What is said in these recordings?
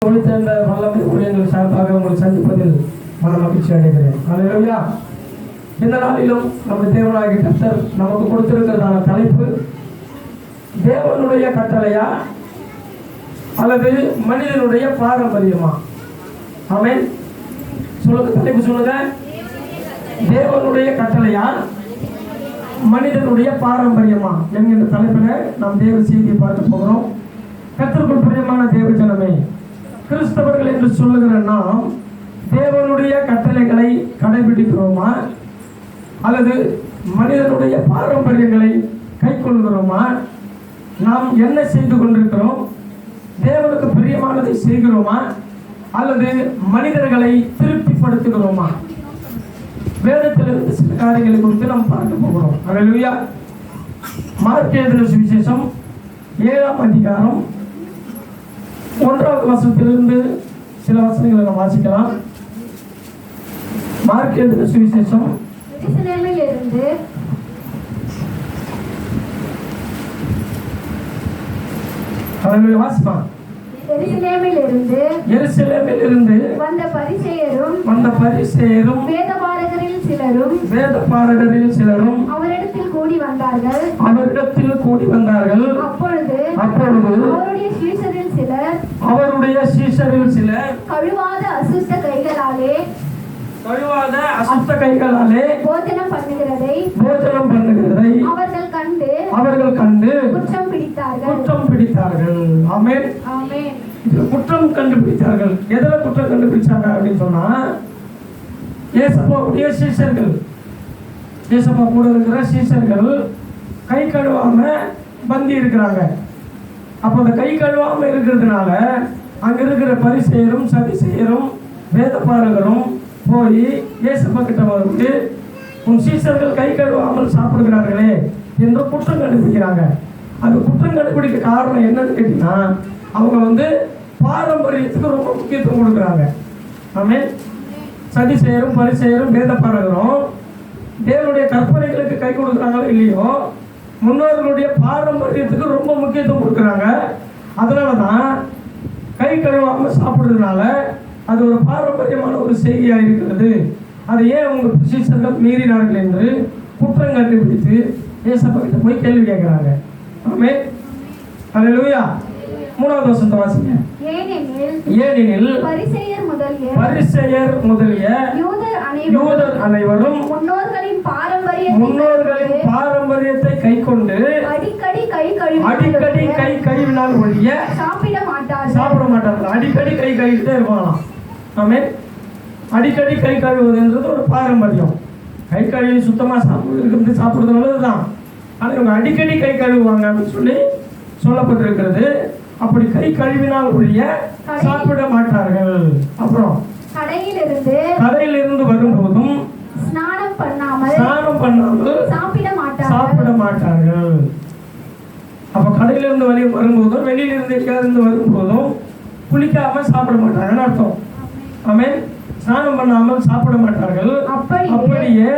கொடுத்த இந்த வல்லமை ஊழியர்கள் சார்பாக உங்களை சந்திப்பதில் மன மகிழ்ச்சி அடைகிறேன். அல்லேலூயா. இந்த நாளிலும் நம்ம தேவனாகிய கர்த்தர் நமக்கு கொடுத்திருக்கிறதான தலைப்பு தேவனுடைய கட்டளையா அல்லது மனிதனுடைய பாரம்பரியமா? ஆமென். சொல்லுங்க, தலைப்பு சொல்லுங்க. தேவனுடைய கட்டளையா மனிதனுடைய பாரம்பரியமா என்கின்ற தலைப்பில் நாம் தேவ செய்தியை பார்க்க போகிறோம். கர்த்தருக்குள் பிரியமான தேவ ஜனமே, கிறிஸ்தவர்கள் என்று சொல்லுகிற நாம் தேவனுடைய கட்டளைகளை கடைபிடிக்கிறோமா அல்லது மனிதனுடைய பாரம்பரியங்களை கை கொள்கிறோமா? நாம் என்ன செய்து கொண்டிருக்கிறோம்? தேவனுக்கு பிரியமானதை செய்கிறோமா அல்லது மனிதர்களை திருப்திப்படுத்துகிறோமா? வேதத்திலிருந்து சில காரியங்களை குறித்து நாம் பார்க்க போகிறோம். அல்லேலூயா. மார்க் எழுதின சுவிசேஷம் 7ஆம் அதிகாரம் 1வது வசனத்திலிருந்து சில வசனங்களை நாம் வாசிக்கலாம். மார்க் எழுதின சுவிசேஷம் எருசலேமில் இருந்து வந்த பரிசேயரும் வேதபாரகரில் சிலரும் அவரிடத்தில் கூடி வந்தார்கள். அப்பொழுது அவருடைய சீஷரில் சிலர் கழுவாத அசுத்த கைகளாலே போஜனம் பண்ணுகிறதை அவர்கள் கண்டு குற்றம் பிடித்தார்கள். ஆமென். குற்றம் கண்டுபிடித்தார்கள். எதில குற்றம் கண்டுபிடிச்சாங்க அப்படின்னு சொன்னா, இயேசுவுடைய சீஷர்கள், இயேசுவா கூட இருக்கிற சீஷர்கள் கை கழுவாம பந்தி இருக்கிறாங்க. அப்ப அந்த கை கழுவாம இருக்கிறதுனால அங்க இருக்கிற பரிசேயரும் சதுசேயரும் வேதபாரகரும் போய் இயேசுவா கிட்ட வந்து, உன் சீஷர்கள் கை கழுவாமல் சாப்பிடுகிறார்களே என்று குற்றம் கண்டுபிடிக்கிறாங்க. அந்த குற்றம் கண்டுபிடிக்க காரணம் என்னன்னு கேட்டீங்கன்னா, அவங்க வந்து பாரம்பரியத்துக்கு ரொம்ப முக்கியத்துவம் கொடுக்குறாங்க. ஆமென். சதுசேயரும் பரிசேயரும் வேதபாரகரும் தேவனுடைய கற்பனைகளுக்கு கை கொடுக்குறாங்களோ இல்லையோ, முன்னோர்களுடைய பாரம்பரியத்துக்கு ரொம்ப முக்கியத்துவம் கொடுக்குறாங்க. அதனால தான் கை கழுவாம சாப்பிடுறதுனால அது ஒரு பாரம்பரியமான ஒரு செய்தியாக இருக்கிறது. அதை ஏன் உங்க சீஷர்கள் மீறினார்கள் என்று குற்றம் கண்டுபிடித்து இயேசுவா கிட்ட போய் கேள்வி கேட்கிறாங்க. ஆமென். அல்லேலூயா. 3வது வசனத்தை வாசிங்க. ஏனெனில் பரிசேயர் முதலிய யூதர் அனைவரும் முன்னோர்களின் பாரம்பரியத்தை கை கொண்டு அடிக்கடி கை கழுவினால் ஒழிய சாப்பிட மாட்டார்கள். அடிக்கடி கை கழுவிட்டே இருப்பாங்களாம். ஆமென். அடிக்கடி கை கழுவுவதுன்றது ஒரு பாரம்பரியம். கை கழுவி சுத்தமாக சாப்பிடுறது நல்லதுதான். ஆனால் இவங்க அடிக்கடி கை கழுவுவாங்க அப்படின்னு சொல்லி சொல்லப்பட்டிருக்கிறது. அப்படி கை கழுவினால் ஒழிய சாப்பிட மாட்டார்கள். அப்புறம் கடையிலிருந்து வரும்போதும் ஸ்நானம் பண்ணாமல் சாப்பிட மாட்டார்கள். அப்ப கடையிலிருந்து வரும்போதும் வெளியிலிருந்து எங்கேயிருந்து வரும்போதும் குளிக்காம சாப்பிட மாட்டாங்கன்னு அர்த்தம். ஆமென். ஸ்நானம் பண்ணாமல் சாப்பிட மாட்டார்கள். அப்படியே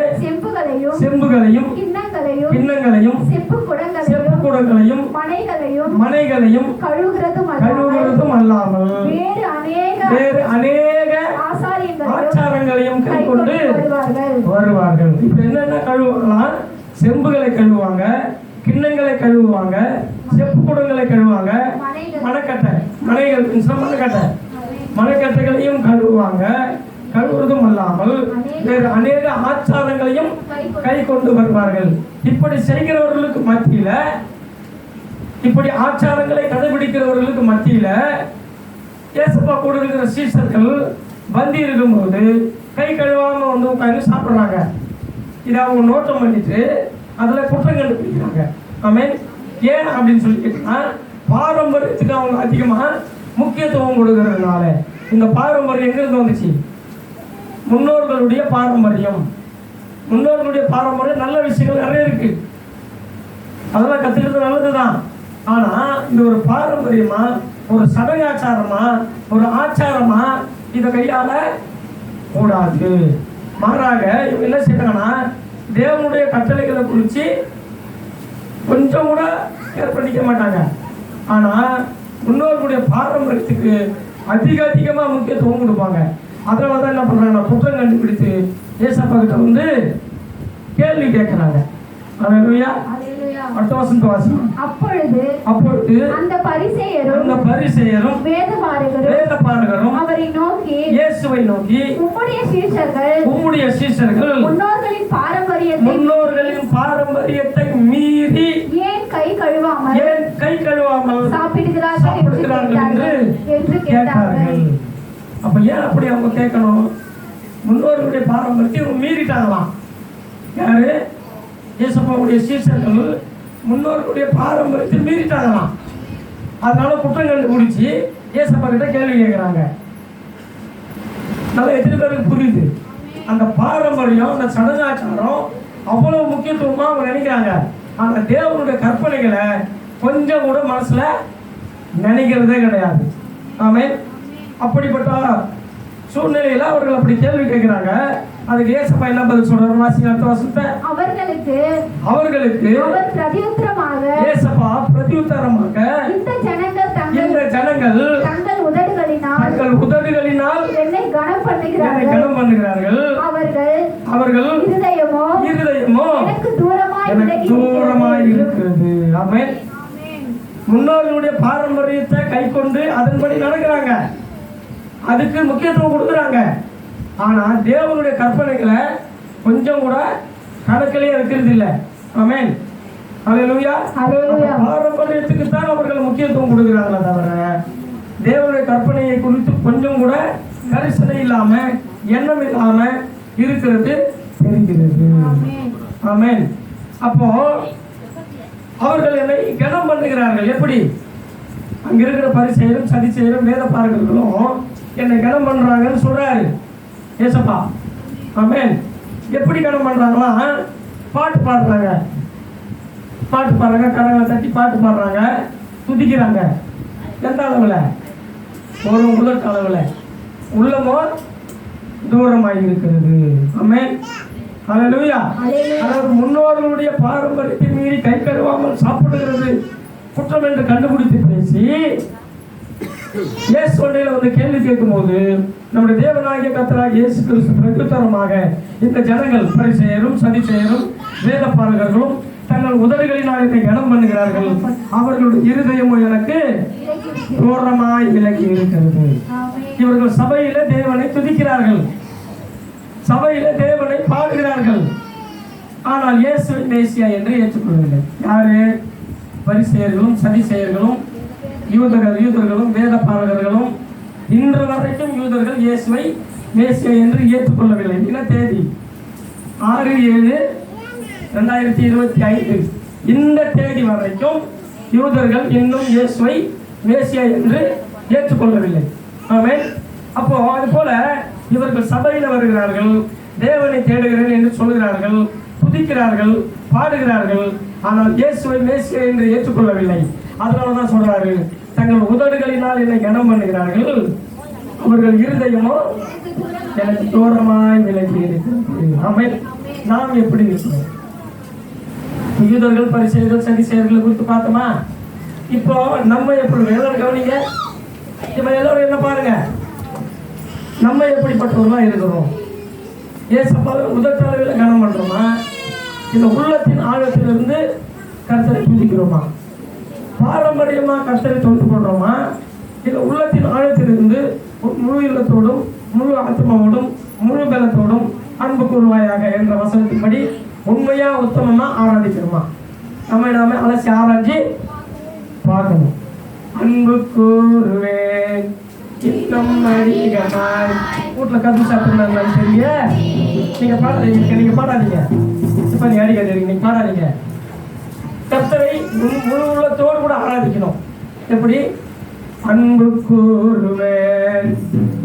செம்புகளையும் கிண்ணங்களையும் செப்பு குடங்களையும் மனைகளையும் கழுவுகிறதும் அல்லாமல் வேறு அநேக ஆச்சாரங்களையும் கை கொண்டு வருவார்கள். இப்ப என்னென்ன கழுவலாம்? செம்புகளை கழுவுவாங்க, கிண்ணங்களை கழுவுவாங்க, செப்பு குடங்களை கழுவுவாங்க, மனைக்கட்டைகளையும் கழுவுவாங்க. கழுவுறதும் அல்லாமல் வேறு அநேக ஆச்சாரங்களையும் கை கொண்டு வருவார்கள். இப்படி செய்கிறவர்களுக்கு மத்தியில, இப்படி ஆச்சாரங்களை கடைபிடிக்கிறவர்களுக்கு மத்தியில இயேசுவா கூட இருக்கிற சீஷர்கள் பந்தி இருக்கும்போது கை கழுவாம வந்து உட்காந்து சாப்பிட்றாங்க. இதை அவங்க நோட்டம் பண்ணிட்டு அதுல குற்றம் கண்டுபிடிக்கிறாங்க. ஆமென். ஏன் அப்படின்னு சொல்லி கேட்டீங்கன்னா, பாரம்பரியத்துக்கு அவங்க அதிகமா முக்கியத்துவம் கொடுக்கறதுனால. இந்த பாரம்பரியம் எங்கிருந்து வந்துச்சு? முன்னோர்களுடைய பாரம்பரியம். நல்ல விஷயங்கள் நிறைய இருக்கு, அதெல்லாம் கத்துக்கிறது நல்லதுதான். ஆனா இந்த ஒரு பாரம்பரியமா, ஒரு சடங்காச்சாரமா, ஒரு ஆச்சாரமா இதை கையாள கூடாது. மாறாக இவங்க என்ன செய்யறாங்கன்னா, தேவனுடைய கட்டளைகளை குறித்து கொஞ்சம் கூட கேர் பண்ணிக்க மாட்டாங்க. ஆனா முன்னோர்களுடைய பாரம்பரியத்துக்கு அதிகமாக முக்கியத்துவம் கொடுப்பாங்க. அதனால தான் என்ன பண்ணுறாங்கன்னா குற்றம் கண்டுபிடித்து ஏசப்பா கிட்ட வந்து கேள்வி கேட்குறாங்க. அல்லேலூயா. அடுத்த வசனத்தை வாசிங்க. அப்பொழுது அந்த பரிசேயரும் வேதபாரகரும் அவரை நோக்கி இயேசுவை நோக்கி உம்முடைய சீஷர்கள் முன்னோர்களின் பாரம்பரியத்தை மீறி ஏன் கை கழுவாமல் சாப்பிடுகிறார்கள் என்று கேட்டார்கள். அப்ப ஏன் அப்படி அவங்க கேட்கணும்? முன்னோர்களுடைய பாரம்பரியத்தை இவங்க மீறிட்டாங்களாம். யாரு? இயேசுவுடைய சீஷர்கள் முன்னோர்களுடைய பாரம்பரியத்தை மீறிட்டாங்களாம். அதனால குற்றம் கண்டுபிடிச்சி இயேசுப்பா கிட்ட கேள்வி கேட்குறாங்க. நல்லா எத்தனை பேருக்கு புரியுது? அந்த பாரம்பரியம், அந்த சடங்காச்சாரம் அவ்வளவு முக்கியத்துவமா அவங்க நினைக்கிறாங்க. அந்த தேவனுடைய கற்பனைகளை கொஞ்சம் கூட மனசுல நினைக்கிறதே கிடையாது. ஆமென். அப்படிப்பட்ட சூழ்நிலையில அவர்கள் அப்படி கேள்வி கேட்கிறாங்க. அதுக்கு ஏசப்பா என்ன பதில் சொல்றாரு? வாசிங்க அடுத்த வசனத்தை. அவர்களுக்கு அவர் பிரதியுத்தரமாக ஏசப்பா பிரதியுத்தரமாக இந்த ஜனங்கள் தங்கள் உதடுகளினால் என்னை கனம் பண்ணுகிறார்கள். அவர்கள் இருதயமோ எனக்கு தூரமாய் இருக்கிறது. ஆமென். முன்னோர்களுடைய பாரம்பரியத்தை கை கொண்டு அதன்படி நடக்கிறாங்க, அதுக்கு முக்கியத்துவம் கொடுக்குறாங்க. ஆனா தேவனுடைய கற்பனைகளை கொஞ்சம் கூட கணக்கிலே இருக்கிறது இல்லை. ஆமென். அல்லேலூயா. பாரம்பரியத்துக்கு தான் அவர்கள் முக்கியத்துவம் கொடுக்கிறாங்களே தவிர தேவனுடைய கற்பனையை குறித்து கொஞ்சம் கூட கரிசனை இல்லாம எண்ணம் இல்லாம இருக்கிறது தெரிகிறது. ஆமென். அப்போ அவர்கள் என்னை கனம் பண்ணுகிறார்கள். எப்படி? அங்க இருக்கிற பரிசேயரும் சதிசேயரும் வேதபாரகர்களும் என்னை கனம் பண்றாங்கன்னு சொல்றாரு ஏசப்பா. ஆமென். எப்படி கனம் பண்றாங்களா? பாட்டு பாடுறாங்க, கரங்களை தட்டி பாட்டு பாடுறாங்க, துதிக்கிறாங்க. எந்த அளவுல? ஒரு முதல் அளவுல. உள்ளமோ தூரமாகி இருக்கிறது. ஆமென். அல்லேலூயா. அதாவது முன்னோர்களுடைய பாரம்பரியத்தை மீறி கை கழுவாமல் சாப்பிடுகிறது குற்றம் என்று கண்டுபிடித்து பேசி இயேசு ஒன்றையில வந்து கேள்வி கேட்கும் போது நம்முடைய தேவனாகிய கர்த்தராகிய இயேசு கிறிஸ்து பிரத்யுத்தரமாக இந்த ஜனங்கள் பரிசேயரும் சதிசேயரும் வேதபாரகர்களும் தங்கள் உதடுகளினால் என்னை கனம் பண்ணுகிறார்கள், அவர்களுடைய இருதயமும் எனக்கு தூரமாய் விலகி இருக்கிறது. இவர்கள் சபையில தேவனை துதிக்கிறார்கள், சபையில தேவனை பாடுகிறார்கள், ஆனால் இயேசுவை மேசியா என்று ஏற்றுக்கொள்ளவில்லை. யாரு? பரிசேயர்களும் சதிசேயர்களும் யூதர்களும் வேதபாரகர்களும். இன்று வரைக்கும் யூதர்கள் இயேசுவை மேசியா என்று ஏற்றுக்கொள்ளவில்லை. என்ன தேதி? 6/7/2025. இந்த தேதி வரைக்கும் யூதர்கள் இன்னும் இயேசுவை மேசியா என்று ஏற்றுக்கொள்ளவில்லை. ஆமென். அப்போ அது போல இவர்கள் சபையில் வருகிறார்கள், தேவனை தேடுகிறேன் என்று சொல்கிறார்கள், துதிக்கிறார்கள், பாடுகிறார்கள், ஆனால் இயேசுவை மேசியா என்று ஏற்றுக்கொள்ளவில்லை. அதனாலதான் சொல்றாரு, தங்கள் உதடுகளினால் என்னை கனம் பண்ணுகிறார்கள், அவர்கள் இருதயமோ எனக்கு தூரமாய் விலகி இருக்கிறது. ஆமென். நாம் எப்படி இருக்கிறோம்? யூதர்கள் பரிசேயர்கள் சதிசேயர்கள் குறித்து பார்த்தோமா? இப்போ நம்ம எப்படி? எல்லாரும் கவனிங்க. இப்ப எல்லாரும் என்ன பாருங்க, நம்ம எப்படிப்பட்டவர்களா இருக்கிறோம்? ஏசப்பா உதட்டளவில் கனம் பண்றோமா? இந்த உள்ளத்தின் ஆழத்திலிருந்து கர்த்தரை துதிக்கிறோமா? பாரம்பரியமா கர்த்தரை தொழுது கொள்றோமா? இந்த உள்ளத்தின் ஆழத்திலிருந்து முழு இல்லத்தோடும் முழு ஆத்மாவோடும் முழு பலத்தோடும் அன்பு கூறுவாயாக என்ற வசனத்தின்படி உண்மையா உத்தமமா ஆராதிக்கிறோமா? நாம அலசி ஆராய்ச்சி பார்க்கணும். அன்பு கூறுவேன் இன்னும் அதிகமாய். வீட்டுல கத்து சாப்பிடுறாங்க தெரிய, நீங்க பாடாதீங்க. இப்ப நீ அடிக்காதீங்க, நீங்க பாடாதீங்க. கர்த்தரை முழு உள்ளத்தோடு கூட ஆராதிக்கணும். எப்படி? அன்பு கூறுவேன்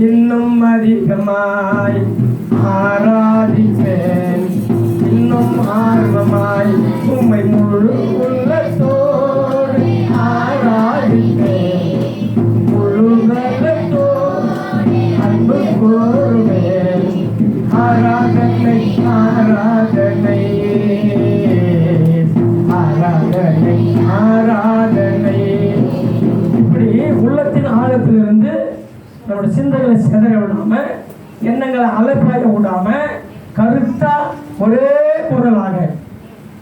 இன்னும் அதிகமாய் ஆராதிப்பேன், இன்னும் ஆர்வமாய் உம்மை முழு உள்ளத்தோடு ஆராதிப்பேன், முழு பலத்தோடு அன்பு கூறுவேன். ஆராதனை ஆராதனை ஆராதனை ஆராதனை. இப்படி உள்ளத்தின் ஆழத்திலிருந்து சிந்தைகளை சிதற விடாம, எண்ணங்களை அலைப்பாய விடாம, கருத்தா ஒரே குரலாக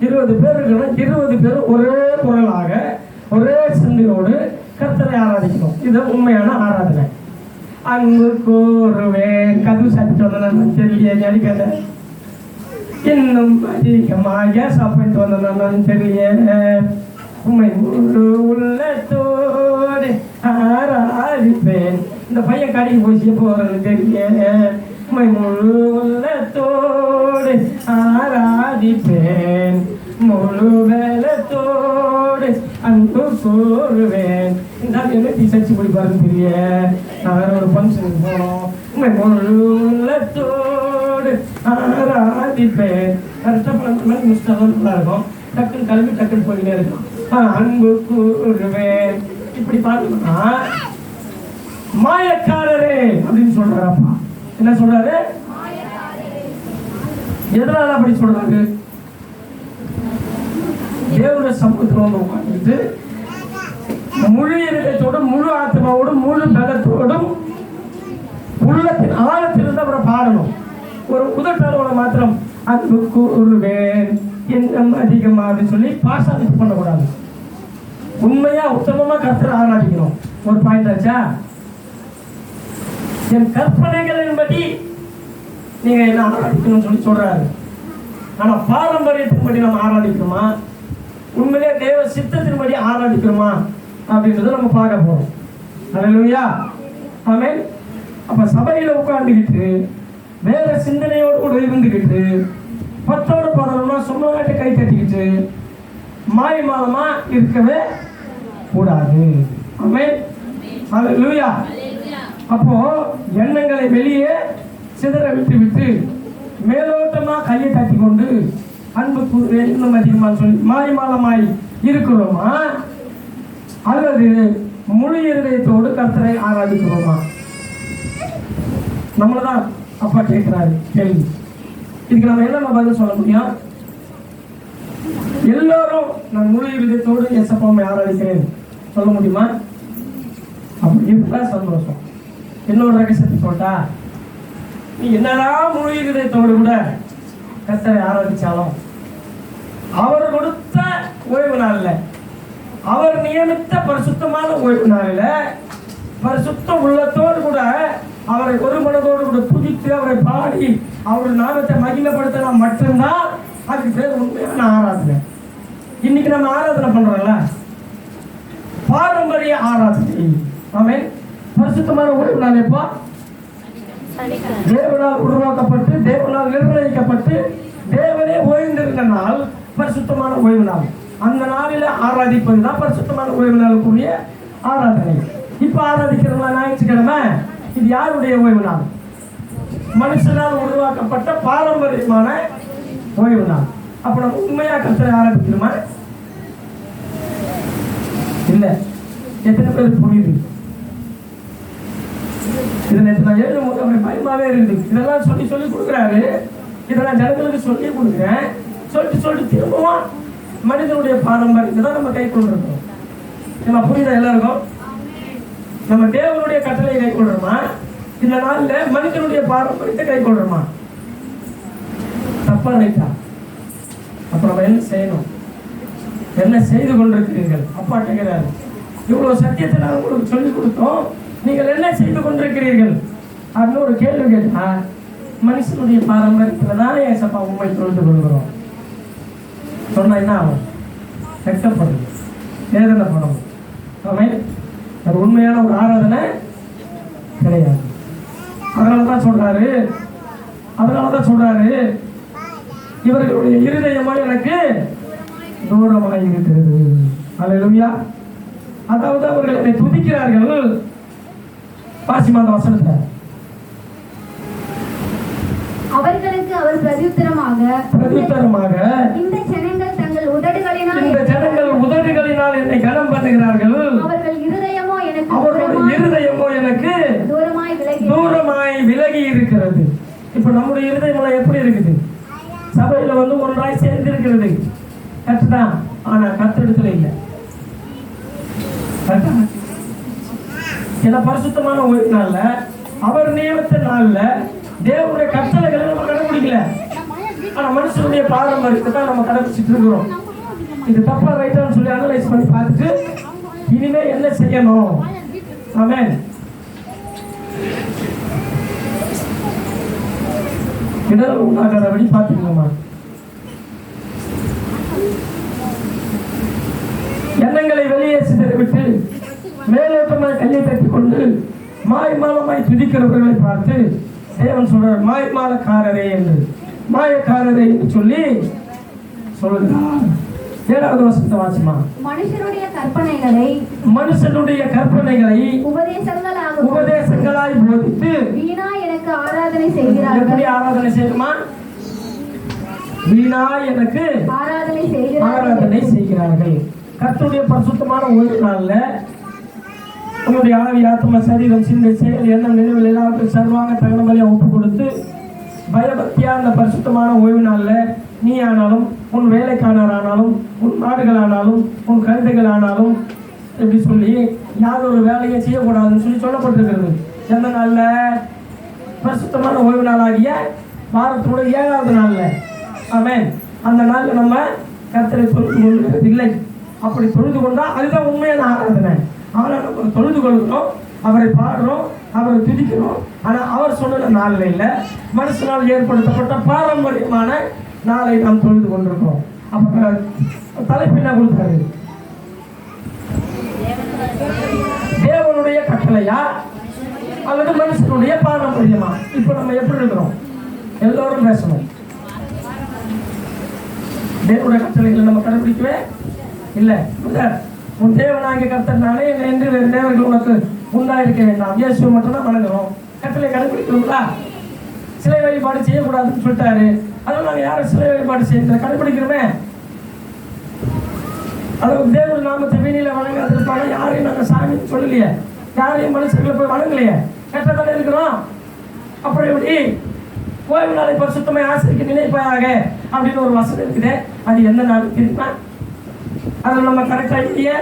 20 பேர் இருக்கணும், 20 பேர் ஒரே குரலாக ஒரே சிந்தையோடு கர்த்தரை ஆராதிக்கணும். இது உண்மையான ஆராதனை. அன்பு கூறுவேன், கது சாத்தி சொன்னேன் தெரியல, நடிக்கல. இன்னும் அதிகமாக சாப்பிட்டு வந்தேன் தெரியல. உண்மை முழு உள்ளத்தோடு ஆராதிப்பேன். இந்த பையன் கடைக்கு போய் போறது தெரியல. உண்மை முழு உள்ளத்தோடு ஆராதிப்பேன், முழு வேலத்தோடு அன்பு கூறுவேன். இந்த என்ன டீச்சர்ச்சி போய் பாருங்க தெரிய. நான் வேற ஒரு ஃபங்க்ஷனுக்கு போனோம். உண்மை முழு உள்ளத்தோடு ஆராதிப்பேன். கரெக்டாக பண்ண மிஸ்டர் நல்லா இருக்கும். டக்குன்னு கல்வி டக்குன்னு போயிட்டே இருக்கும். அன்பு கூறுவேன். இப்படி பார்த்தோம்னா மாயக்காரரே அப்படின்னு சொல்றாரப்பா. என்ன சொல்றாரு? எதனால அப்படி சொல்றாரு? தேவனுடைய சமூகத்தில் வந்து உட்காந்துட்டு முழு இதயத்தோடும் முழு ஆத்மாவோடும் முழு பலத்தோடும் உள்ளத்தின் ஆழத்திலிருந்து அவரை பாடணும். ஒரு உதட்டாளோட மாத்திரம் அன்பு கூறுவேன் இன்னும் அதிகமாக சொல்லி பாசாலித்து பண்ணக்கூடாது. உண்மையா உத்தமமா கர்த்தரை ஆராதிக்கணும். ஒரு பாயிண்ட் ஆச்சா? என் கற்பனைகளின்படி நீங்க என்ன ஆராதிக்கணும்னு சொல்லி சொல்றாரு. ஆனா பாரம்பரியத்தின்படி நம்ம ஆராதிக்கிறோமா, உண்மையிலே தேவ சித்தத்தின்படி ஆராதிக்கிறோமா அப்படின்றத நம்ம பார்க்க போறோம். அல்லேலூயா, ஆமென். அப்ப சபையில உட்கார்ந்துக்கிட்டு வேற சிந்தனையோடு கூட இருந்துக்கிட்டு 10ஓடு பாடணும்னா சொன்னாட்டு கை தட்டிக்கிட்டு மாயமாலமா இருக்கவே கூடாது. ஆமென், அல்லேலூயா. அப்போ எண்ணங்களை வெளியே சிதற விட்டு விட்டு மேலோட்டமா கையை தட்டி கொண்டு அன்பு கூறுவேன் இன்னும் அதிகமாக சொல்லி மாயமாலமாய் இருக்கிறோமா, அல்லது முழு இதயத்தோடு கர்த்தரை ஆராதிக்கிறோமா? நம்மளதான் அப்பா கேட்கிறாரு கேள்வி. இதுக்கு நம்ம என்ன பதில் சொல்ல முடியும்? எல்லாரும் நான் முழு இதயத்தோடு இயேசுவை ஆராதிக்கிறேன் சொல்ல முடியுமா? அப்படி இருந்தா சந்தோஷம். இன்னொரு ரகசியத்தை சொல்லிட்டா, நீ என்னதான் முழு இதயத்தோடு கூட கர்த்தரை ஆராதிச்சாலும் அவர் கொடுத்த ஓய்வு நாள்ல, அவர் நியமித்த பரிசுத்தமான ஓய்வு நாளில் பரிசுத்த உள்ளத்தோடு கூட அவரை ஒரு மனதோடு கூட துதித்து அவரை பாடி அவர் நாமத்தை மகிமைப்படுத்தினா மட்டும்தான் அதுக்கு பேர் உண்மையான ஆராதனை. இன்னைக்கு நம்ம ஆராதனை பண்றோம்ல, பாரம்பரிய ஆராதனை. ஆமென். பரிசுத்தமான ஓய்வு நாள் எப்போ? தேவனால் உருவாக்கப்பட்டு தேவனால் நிர்ணயிக்கப்பட்டு தேவனே ஓய்ந்திருந்த நாள் பரிசுத்தமான ஓய்வு நாள். அந்த நாளில் ஆராதிப்பது தான் பரிசுத்தமான ஓய்வு நாளுக்குரிய ஆராதனை. இப்ப ஆராதிக்கிறவங்களா ஞாயிற்றுக்கிழமை, இது யாருடைய ஓய்வு நாள்? மனுஷனால் உருவாக்கப்பட்ட பாரம்பரியமான ஓய்வு நாள். அப்ப நம்ம உண்மையா கர்த்தரை ஆராதிக்கணுமா? இல்ல. எத்தனை பேருக்கு புரியுது? இதை நேற்று நான் எழுதும் போது அவரை பயமாவே இருக்குது. இதெல்லாம் சொல்லி சொல்லி கொடுக்குறாரு. இதை நான் ஜனங்களுக்கு சொல்லி கொடுக்குறேன். சொல்லிட்டு திரும்பவும் மனிதனுடைய பாரம்பரியத்தை தான் நம்ம கை கொண்டிருக்கோம். நம்ம புரியுதா எல்லாருக்கும்? நம்ம தேவனுடைய கட்டளையை கை கொள்றோமா, இந்த நாள்ல மனிதனுடைய பாரம்பரியத்தை கை கொள்றோமா? தப்பா ரைட்டா? அப்ப நம்ம என்ன செய்யணும்? என்ன செய்து கொண்டிருக்கிறீர்கள்? அப்பா கேட்கிறாரு, இவ்வளவு சத்தியத்தை நான் உங்களுக்கு சொல்லிக் கொடுத்தோம், நீங்கள் என்ன செய்து கொண்டிருக்கிறீர்கள் அப்படின்னு ஒரு கேள்வி கேட்டா, மனுஷனுடைய பாரம்பரியத்துல தான் ஏசப்பா உண்மை தொழுது கொள்கிறோம் சொன்னா என்ன ஆகும்? வெட்கப்படும், வேதனை படும். அது உண்மையான ஒரு ஆராதனை கிடையாது. அதனாலதான் சொல்றாரு இவர்களுடைய இருதயமோ எனக்கு தூரமாக இருக்கிறது. அல்லேலூயா. அதாவது அவர்கள் என்னை துதிக்கிறார்கள். பாசிமாத வசனத்துல அவர்களுக்கு அவர் பிரதியுத்தரமாக இந்த ஜனங்கள் தங்கள் உதடுகளினால் என்னை கனம் பண்ணுகிறார்கள், அவர்களுடைய இருதயமோ எனக்கு தூரமாய் விலகி இருக்கிறது. இப்ப நம்முடைய இருதயம் எப்படி இருக்குது? சபையில வந்து ஒன்றாய் சேர்ந்து இருக்கிறது, கரெக்ட்தான். ஆனா கர்த்தரிடத்துல இல்லை. ஏன்னா பரிசுத்தமான ஓய்வு நாள்ல அவர் நியமித்த நாள்ல தேவனுடைய கட்டளைகளை நம்ம கடைபிடிக்கல. ஆனா மனுஷனுடைய பாரம்பரியத்தை தான் நம்ம கடைபிடிச்சிட்டு இருக்கிறோம். இது தப்பா ரைட்டான்னு சொல்லி அனலைஸ் பண்ணி பார்த்துட்டு இனிமே என்ன செய்யணும்? ஆமென். இடர் உண்டாகிறபடி பார்த்துக்கலாமா? எண்ணங்களை வெளியே சிதறிவிட்டு மேலோட்டமாய் கையை தட்டிக் கொண்டு மாய்மாலமாய் துதிக்கிறவர்களை பார்த்து தேவன் சொல்றார், மாய்மாலக்காரரே என்று, மாயக்காரரே என்று சொல்லி சொல்லுகிறார். 7வது வசனத்தை வாசிமா. மனுஷனுடைய கற்பனைகளை உபதேசங்களாய் போதித்து வீணா எனக்கு ஆராதனை செய்கிறார்கள். எப்படி ஆராதனை செய்யுமா? வீணா எனக்கு ஆராதனை செய்கிறார்கள். கர்த்தருடைய பரிசுத்தமான ஓய்வு நாள்ல உங்களுடைய ஆவி, ஆத்மா, சரீரம், சிந்தை, செயல், எண்ணம், நினைவில் எல்லாவற்றையும் சர்வாங்க தகன பலியா ஒப்பு கொடுத்து பயபக்தியா அந்த பரிசுத்தமான ஓய்வு நாள்ல நீ ஆனாலும், உன் வேலைக்காரரானாலும், உன் மாடுகளானாலும், உன் கழுதைகள் ஆனாலும் எப்படி சொல்லி யார் ஒரு வேலையை செய்யக்கூடாதுன்னு சொல்லி சொல்லப்பட்டிருக்கிறது. எந்த நாள்ல? பரிசுத்தமான ஓய்வு நாளாகிய வாரத்தோட 7வது நாள்ல. ஆமென். அந்த நாள்ல நம்ம கர்த்தரை தொழுது கொள்வது இல்லை. அப்படி தொழுது கொண்டா அதுதான் உண்மையான ஆராதனை. அவரை நம்ம தொழுது கொள்கிறோம், அவரை பாடுறோம், அவரை துதிக்கிறோம். ஆனால் அவர் சொன்ன நாளில் இல்லை, மனுஷனால் ஏற்படுத்தப்பட்ட பாரம்பரியமான நாளை நாம் தொழுது கொண்டிருக்கிறோம். அப்ப தலைப்பு என்ன கொடுத்தாரு? தேவனுடைய கட்டளையா அல்லது மனுஷனுடைய பாரம்பரியமா? இப்ப நம்ம எப்படி இருக்கிறோம்? எல்லோரும் பேசணும். தேவனுடைய கட்டளைகளை நம்ம கடைபிடிக்கவே இல்லை. உன் தேவனாகிய கர்த்தர் நானே என்று தேவர்கள் உனக்கு உண்டாயிருக்க வேண்டாம். இயேசுவை மட்டும்தான் வணங்குறோம். கட்டளை கடைபிடிக்கணுங்களா? சிலை வழிபாடு செய்யக்கூடாதுன்னு சொல்லிட்டாரு. அதனால நாங்கள் யாரும் சிலை வழிபாடு செய்ய கடைபிடிக்கிறோமே. அதாவது தேவனுடைய நாமத்தை வீணில வணங்காதிருப்பாங்க. யாரையும் நாங்கள் சாமின்னு சொல்லலையே, யாரையும் மனுஷர்களை போய் வணங்கலையே, கெட்டதானே இருக்கிறோம். அப்புறம் எப்படி ஓய்வு நாளை பரிசுத்தமாய் ஆசரிக்க நினைப்பாயாக அப்படின்னு ஒரு வசனம் இருக்குது. அது எந்த நாள் தெரியுமா? அதில் நம்ம கரெக்டாக இல்லையே.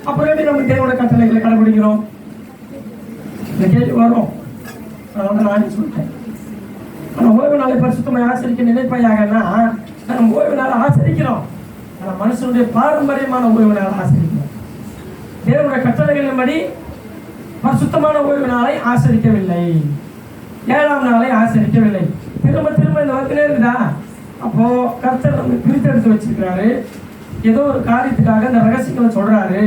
அப்புறம் எப்படி நம்ம தேவனுடைய கட்டளைகளை கடைபிடிக்கிறோம்? இந்த கேள்வி வரும். நான் நானே சொல்லிட்டேன். ஆனால் ஓய்வு நாளை பரிசுத்தமாய் ஆசரிக்க நினைப்பாயாகன்னா நம்ம ஓய்வு நாளை ஆசரிக்கிறோம். ஆனால் மனுஷனுடைய பாரம்பரியமான ஓய்வு நாளை ஆசரிக்கிறோம். தேவனுடைய கட்டளைகளின் படி பரிசுத்தமான ஓய்வு நாளை ஆசரிக்கவில்லை, 7ஆம் நாளை ஆசரிக்கவில்லை. திரும்ப திரும்ப இந்த வகுப்பிலே இருக்குதா? அப்போ கர்த்தர் நம்ம பிரித்தெடுத்து வச்சிருக்கிறாரு. ஏதோ ஒரு காரியத்துக்காக இந்த ரகசியங்களை சொல்றாரு.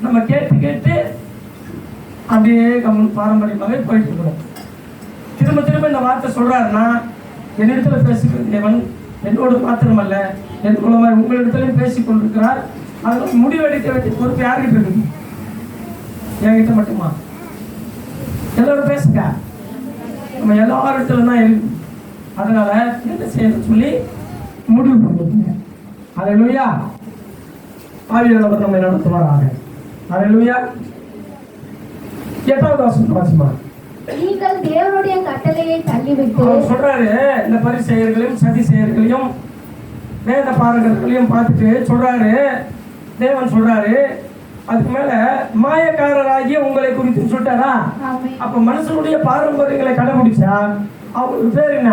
நம்ம கேட்டு கேட்டு அப்படியே பாரம்பரியமாகவே போயிட்டு இருக்கிறோம். திரும்ப திரும்ப இந்த வார்த்தை சொல்றாருன்னா என்னிடத்துல பேசுகிற தேவன் என்னோடு மாத்திரமல்ல, என் மூலமாக உங்களிடத்திலையும் பேசிக் கொண்டிருக்கிறார். அதனால முடிவெடுக்க வேண்டிய பொறுப்பு யாருக்கிட்ட இருக்குது? என்கிட்ட மட்டுமா? எல்லாரும் பேசுங்க. நம்ம எல்லார்கிட்ட தான் இருக்கு. அதனால என்ன செய்யணும்னு சொல்லி முடிவு பண்ணுங்க. அல்லேலூயா. ஆவியானவர் நம்மை நடத்துவாராக. அல்லேலூயா. 8வது வசனம் வாசிமா. நீங்கள் தேவனுடைய கட்டளையை தள்ளிவிட்டு சொல்றாரு. இந்த பரிசேயர்களையும் சதிசேயர்களையும் வேத பாரகர்களையும் பார்த்துட்டு சொல்றாரு, தேவன் சொல்றாரு, அதுக்கு மேல மாயக்காரராகிய உங்களை குறித்து சொல்லிட்டாரா? அப்ப மனுஷனுடைய பாரம்பரியங்களை கடைபிடிச்சா அவங்களுக்கு பேர் என்ன?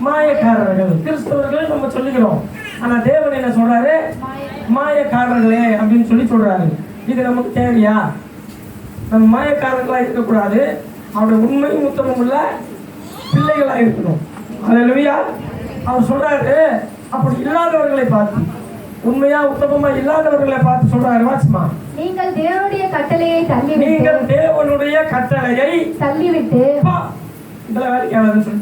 மாயக்காரர்கள். கிறிஸ்தவர்கள் நம்ம சொல்லிக்கிறோம். ஆனா தேவன் என்ன சொல்றாரு? மாயக்காரர்களே அப்படின்னு சொல்லி சொல்றாரு. இது நமக்கு தேவையா? நம்ம மாயக்காரர்களா இருக்கக்கூடாது. அவருடைய உண்மையும் உத்தமம் உள்ள பிள்ளைகளா இருக்கணும். அல்லேலூயா. அவர் சொல்றாரு, அப்படி இல்லாதவர்களை பார்த்து, உண்மையா உத்தமமா இல்லாதவர்களை பார்த்து சொல்றாரு. வாட்ச்மா, நீங்கள் தேவனுடைய கட்டளையை தள்ளிவிட்டு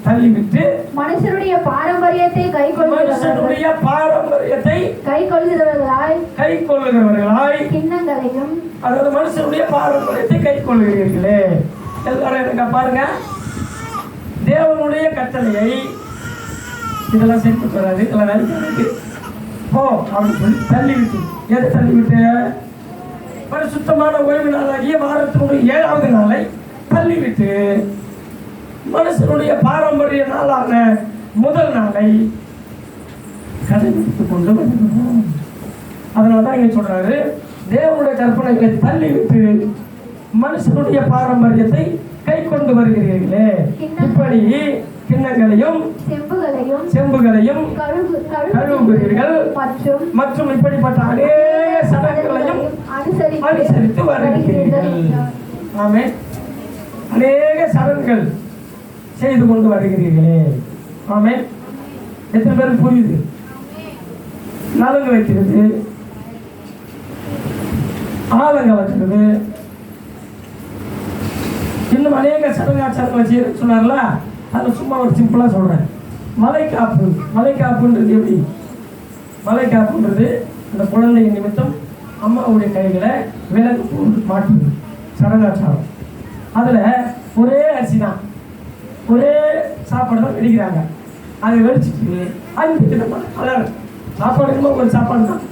தள்ளிவிட்டு மனுஷனுடைய பாரம்பரியத்தை கைக்கொள்கிறவர்களாய் கிண்ணங்களையும், அதாவது மனுஷனுடைய பாரம்பரியத்தை கைக்கொள்கிறீர்களே. எல்லாரும் எனக்கு பாருங்க, தேவனுடைய கட்டளையை இதெல்லாம் சேர்த்து வராது, இதெல்லாம் வேலைக்கு போ அப்படின்னு சொல்லி தள்ளிவிட்டு. எதை தள்ளிவிட்டு? பரிசுத்தமான ஓய்வு நாளாகிய வாரத்தினுடைய 7வது நாளை தள்ளிவிட்டு மனுஷனுடைய பாரம்பரிய நாளான முதல் நாளை கடைபிடித்துக் கொண்டு வருகிறோம். அதனாலதான் இங்க சொல்றாரு, தேவனுடைய கற்பனைகளை தள்ளிவிட்டு மனுஷனுடைய பாரம்பரியத்தை கை கொண்டு வருகிறீர்களே. இப்படி கிண்ணங்களையும் செம்புகளையும் கழுவுகிறீர்கள் மற்றும் இப்படிப்பட்ட அநேக சடங்குகளையும் அனுசரித்து வருகிறீர்கள். ஆமென். அநேக சடங்குகள் செய்து கொண்டு வருகிறீர்களே. ஆமென். எத்தனை பேருக்கு புரியுது? நலங்கு வைக்கிறது, ஆலங்க வைக்கிறது, இன்னும் அநேக சடங்காச்சாரங்களை செய்ய சொன்னார்ல. அதில் சும்மா ஒரு சிம்பிளாக சொல்கிறேன். மலைக்காப்புன்றது எப்படி? மலைக்காப்புன்றது அந்த குழந்தையின் நிமித்தம் அம்மாவுடைய கைகளை விலங்கு போட்டு மாட்டுது சடங்காச்சாரம். அதில் ஒரே அரிசி தான், ஒரே சாப்பாடு தான் வெடிக்கிறாங்க. அதை வெடிச்சிட்டு 5 விதமான கலர் சாப்பாடு என்னமோ ஒரு சாப்பாடு தான்,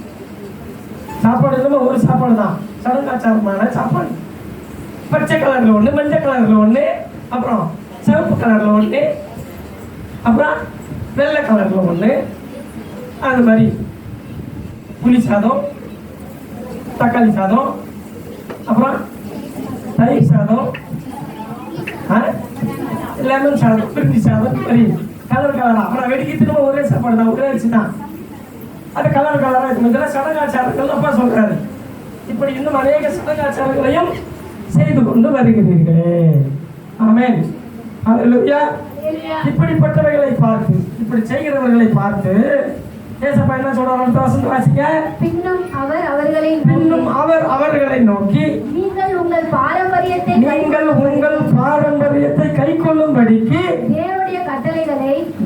ஒரு சாப்பாடு தான் சடங்காச்சாரமான சாப்பாடு. பச்சை கலரில் ஒன்று, மஞ்சள் கலரில் ஒன்று, அப்புறம் சிவப்பு கலரில் ஒன்று, அப்புறம் வெள்ளை கலரில் ஒன்று. அது மாதிரி புளி சாதம், தக்காளி சாதம், அப்புறம் தயிர் சாதம், லெமன் சாதம், பிரிஞ்சி சாதம், மாதிரி கலர் கலராக. அப்புறம் வெடிக்கிறதுக்கு ஒரே சாப்பாடு தான், ஒரே அரிசி தான். அது கலர் கலராக இருக்கும். இதெல்லாம் சடங்காச்சாரங்கள் அப்பா சொல்கிறாரு. இப்படி இன்னும் அநேக சடங்காச்சாரங்களையும் செய்து கொண்டு வருகிறீர்களே. ஆமென். அல்லேலூயா. இப்படிப்பட்டவர்களை பார்த்து, இப்படி செய்கிறவர்களை பார்த்து ஏசப்பா என்ன சொல்றாரு? வாசிங்க. பின்னும் அவர் அவர்களை நோக்கி, நீங்கள் உங்கள் பாரம்பரியத்தை கைக்கொள்ளும்படிக்கு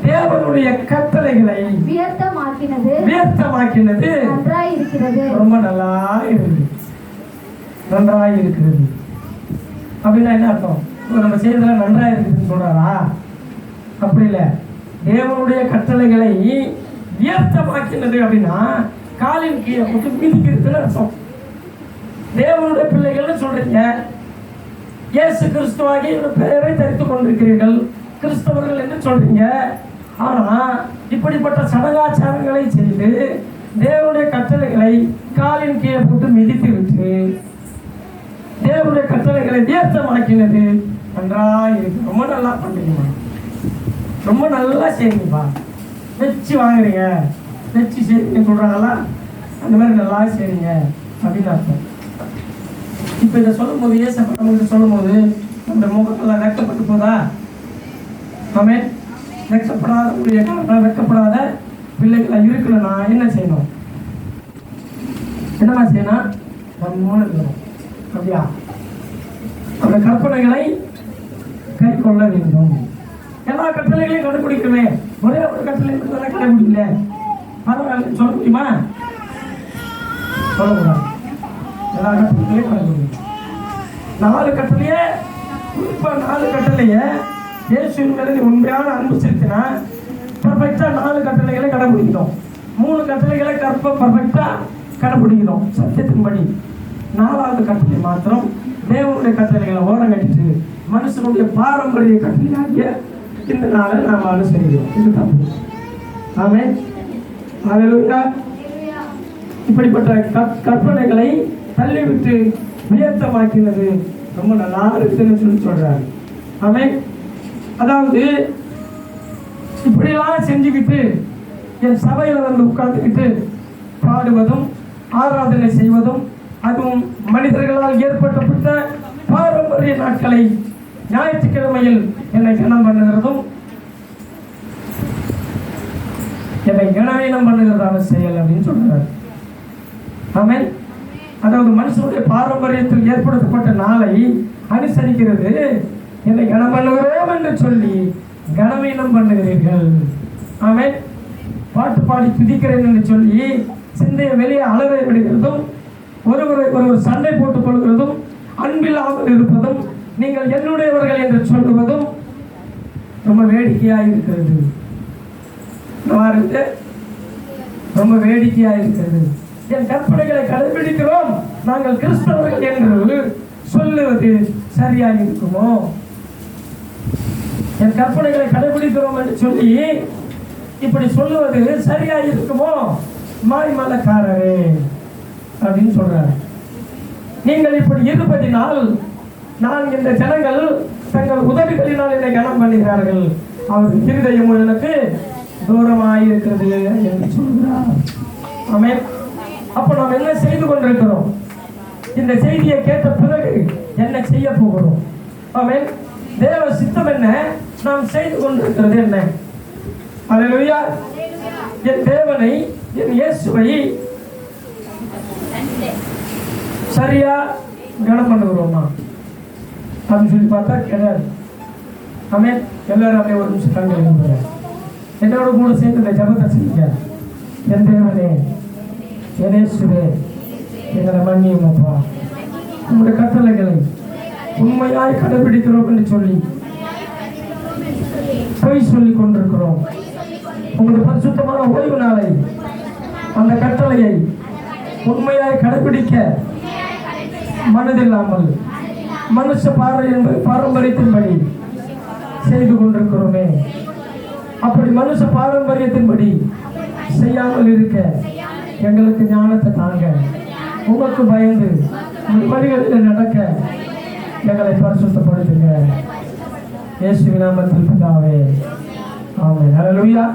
தேவனுடைய கட்டளைகளை வியர்த்தமாக்கினது ரொம்ப நன்றாய் இருக்கிறது. அப்படின்னா என்ன அர்த்தம்? நம்ம செய்யறதுல நன்றாய் இருக்குதுன்னு சொல்றாரா? அப்படி இல்லை. தேவனுடைய கட்டளைகளை வியர்த்தமாக்கினது அப்படின்னா காலின் கீழே போட்டு மிதிக்கிறதுன்னு அர்த்தம். தேவனுடைய பிள்ளைகள்னு சொல்றீங்க, இயேசு கிறிஸ்துவாகி பெயரை தரித்துக் கொண்டிருக்கிறீர்கள், கிறிஸ்தவர்கள் என்று சொல்றீங்க. ஆனா இப்படிப்பட்ட சடங்காச்சாரங்களை செய்து தேவனுடைய கட்டளைகளை காலின் கீழே போட்டு மிதித்து விட்டு தேவனுடைய கட்டளைகளை வியர்த்தமாக்கினது நன்றாக இருக்கு. ரொம்ப நல்லா பண்றீங்கம்மா, ரொம்ப நல்லா செய்யுங்கப்பா, வச்சு வாங்குறீங்க, வச்சு செய்யுங்க சொல்றாங்களா, அந்த மாதிரி நல்லா செய்யுங்க அப்படின்னு அர்த்தம். இப்போ இதை சொல்லும் போது ஏசப்பா சொல்லும் போது அந்த முகத்தில் வெக்கப்பட்டு போதா? ஆமென். வெக்கப்படாத பிள்ளைகளை இருக்கணும்னா என்ன செய்யணும்? என்னமா செய்யணும்? நம்ம இருக்கணும். அப்படியா? அந்த கற்பனைகளை கை கொள்ள வேண்டும். எல்லா கட்டளைகளையும் கடைபிடிக்கணுமே. ஒரே ஒரு கட்டளை கடைபிடிக்கல, பரவாயில்ல சொல்ல முடியுமா? சொல்லக்கூடாது. எல்லா கட்டளைகளையும் கடைபிடிக்கணும். 4 கட்டளையே, குறிப்பா 4 கட்டளையே இயேசுவின் மேல நீ உண்மையான அன்பு செலுத்தினா பர்ஃபெக்டா 4 கட்டளைகளை கடைபிடிக்கணும். 3 கட்டளைகளை பர்ஃபெக்டா கடைபிடிக்கணும் சத்தியத்தின்படி. 4வது கட்டளை மாத்திரம் தேவனுடைய கட்டளைகளை ஓரம் கட்டிட்டு மனுஷனுடைய பாரம்பரிய கட்டளையாகிய இந்த நாளை நாம் அனுசரிக்கிறோம். இது தப்பு. ஆமென். அல்லேலூயா. இப்படிப்பட்ட கற்பனைகளை தள்ளிவிட்டு வியர்த்தமாக்கினது ரொம்ப நல்லா இருக்குன்னு சொல்லி சொல்றாரு. ஆமென். அதாவது இப்படியெல்லாம் செஞ்சுக்கிட்டு என் சபையில் வந்து உட்கார்ந்துக்கிட்டு பாடுவதும் ஆராதனை செய்வதும், அதுவும் மனிதர்களால் ஏற்பட்டப்பட்ட பாரம்பரிய நாட்களை ஞாயிற்றுக்கிழமையில் என்னை கனம் பண்ணுகிறதும் என்னை கனவீனம் பண்ணுகிறதான செயல் அப்படின்னு சொல்றாரு. ஆமென். அதாவது மனுஷனுடைய பாரம்பரியத்தில் ஏற்படுத்தப்பட்ட நாளை அனுசரிக்கிறது என்னை கனம் பண்ணுகிறோம் என்று சொல்லி கனவீனம் பண்ணுகிறீர்கள். ஆமென். பாட்டு பாடி துதிக்கிறேன் என்று சொல்லி சிந்தையை வெளியே அலறை விடுகிறதும், ஒருவர் சண்டை போட்டுக் கொள்கிறதும், அன்பில்லாமல் இருப்பதும், நீங்கள் என்னுடையவர்கள் என்று சொல்லுவதும் ரொம்ப வேடிக்கையாக இருக்கிறது. ரொம்ப வேடிக்கையாக இருக்கிறது. என் கற்பனைகளை கடைபிடிக்கிறோம், நாங்கள் கிறிஸ்தவர்கள் என்று சொல்லுவது சரியாக இருக்குமோ? என் கற்பனைகளை கடைபிடிக்கிறோம் என்று சொல்லி இப்படி சொல்லுவது சரியாக இருக்குமோ? மாய்மலக்காரரே அப்படின்னு சொல்றாரு. நீங்கள் இப்படி இருப்பதினால் நான் இந்த ஜனங்கள் தங்கள் உதவிகளினால் என்னை கனம் பண்ணுகிறார்கள், அவர் இருதயம் எனக்கு தூரமாயிருக்கிறது என்று சொல்கிறார். ஆமென். அப்போ நாம் என்ன செய்து கொண்டிருக்கிறோம்? இந்த செய்தியை கேட்ட பிறகு என்ன செய்ய போகிறோம்? ஆமென். தேவ சித்தம் என்ன? நாம் செய்து கொண்டிருக்கிறது என்ன? அல்லேலூயா. என் தேவனை, என் இயேசுவை சரியா கனம் பண்ணுகிறோமா அப்படின்னு சொல்லி பார்த்தா கிடையாது. ஆமென். எல்லாரும் அப்படியே ஒரு நிமிஷம் கண்கள் எழுதுங்க. என்னோட கூட சேர்ந்து இந்த ஜபத்தை செய்யுங்க. என் தேவனே, என் இயேசுவே, எங்களை மன்னியும் அப்பா. உங்களுடைய கட்டளைகளை உண்மையாய் கடைபிடிக்கிறோம் என்று சொல்லி பொய் சொல்லி கொண்டிருக்கிறோம். உங்களுடைய பரிசுத்தமான ஓய்வு நாளை, அந்த கட்டளையை உண்மையாய் கடைபிடிக்க மனதில்லாமல் மனுஷ பாரம்பரியத்தின்படி செய்து கொண்டிருக்கிறோமே. அப்படி மனுஷ பாரம்பரியத்தின்படி செய்யாமல் இருக்க எங்களுக்கு ஞானத்தை தாங்க. உமக்கு பயந்து வழிகளில் நடக்க எங்களை பரிசுத்தப்படுத்துங்க. இயேசுவின் நாமத்தில் பிதாவே, ஆமென். ஹல்லேலூயா.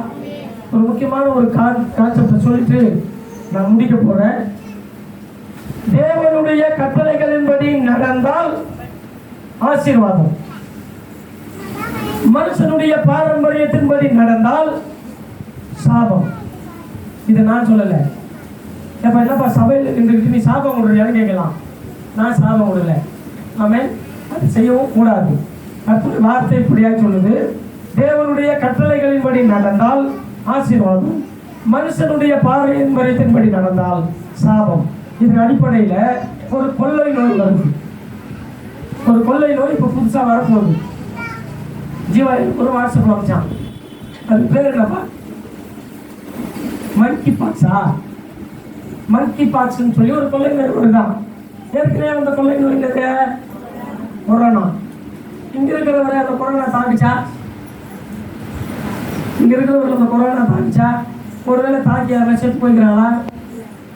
ஒரு முக்கியமான ஒரு கான்செப்டை சொல்லிட்டு நான் முடிக்க போறேன். தேவனுடைய கட்டளைகளின்படி நடந்தால் ஆசீர்வாதம், மனுஷனுடைய பாரம்பரியத்தின்படி நடந்தால் சாபம். இதை நான் சொல்லலை. எப்ப என்னப்பா சபையில் இருந்துக்கிட்டு நீ சாபம் விடுறியான்னு கேட்கலாம். நான் சாபம் விடலை. ஆமென். அது செய்யவும் கூடாது. அப்படி வார்த்தை இப்படியா சொல்லுது, தேவனுடைய கட்டளைகளின்படி நடந்தால் ஆசீர்வாதம், மனுஷனுடைய பாரம்பரியத்தின்படி நடந்தால் சாபம். இதன் அடிப்படையில் ஒரு கொள்ளை நோய் வருது. ஒரு கொள்ளை நோய் இப்போ புதுசாக வரப்போகுது. ஜீவா ஒரு வாட்ஸ்அப்ல அமைச்சான். அது பேர் என்னப்பா? மங்கி பாக்ஸா? மங்கி பாக்ஸ்ன்னு சொல்லி ஒரு கொள்ளை நோய் வருதான். ஏற்கனவே அந்த கொள்ளை நோய் கொரோனா. இங்க இருக்கிறவரை அந்த கொரோனா தாக்கிச்சா? இங்க இருக்கிறவர்கள் அந்த கொரோனா தாக்கிச்சா? ஒருவேளை தாக்கி யாரும் செத்து போய்க்கிறாங்களா?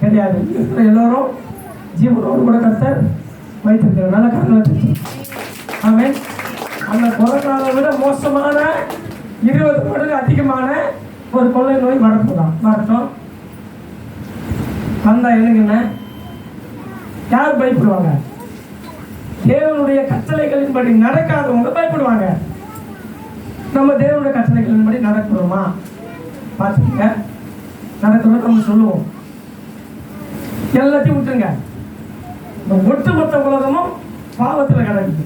கிடையாது. இருக்கிற எல்லோரும் ஜீவனோடு கூட கர்த்தர் வைத்திருக்கிறதுனால கருணை. ஆமென். அந்த கொரோனாவை விட மோசமான 20 மடங்கு அதிகமான ஒரு கொள்ளை நோய் வரப்போதான். வரட்டும். வந்தா என்னங்க, யார் பயப்படுவாங்க? தேவனுடைய கட்டளைகளின்படி நடக்காதவங்க பயப்படுவாங்க. நம்ம தேவனுடைய கட்டளைகளின்படி நடக்கிறோமா பார்த்துக்கங்க. நடக்கிறோம் நம்ம சொல்லுவோம். எல்லாத்தையும் விட்டுருங்க. ஒட்டுமொத்த உலகமும் பாவத்தில் கிடக்குது.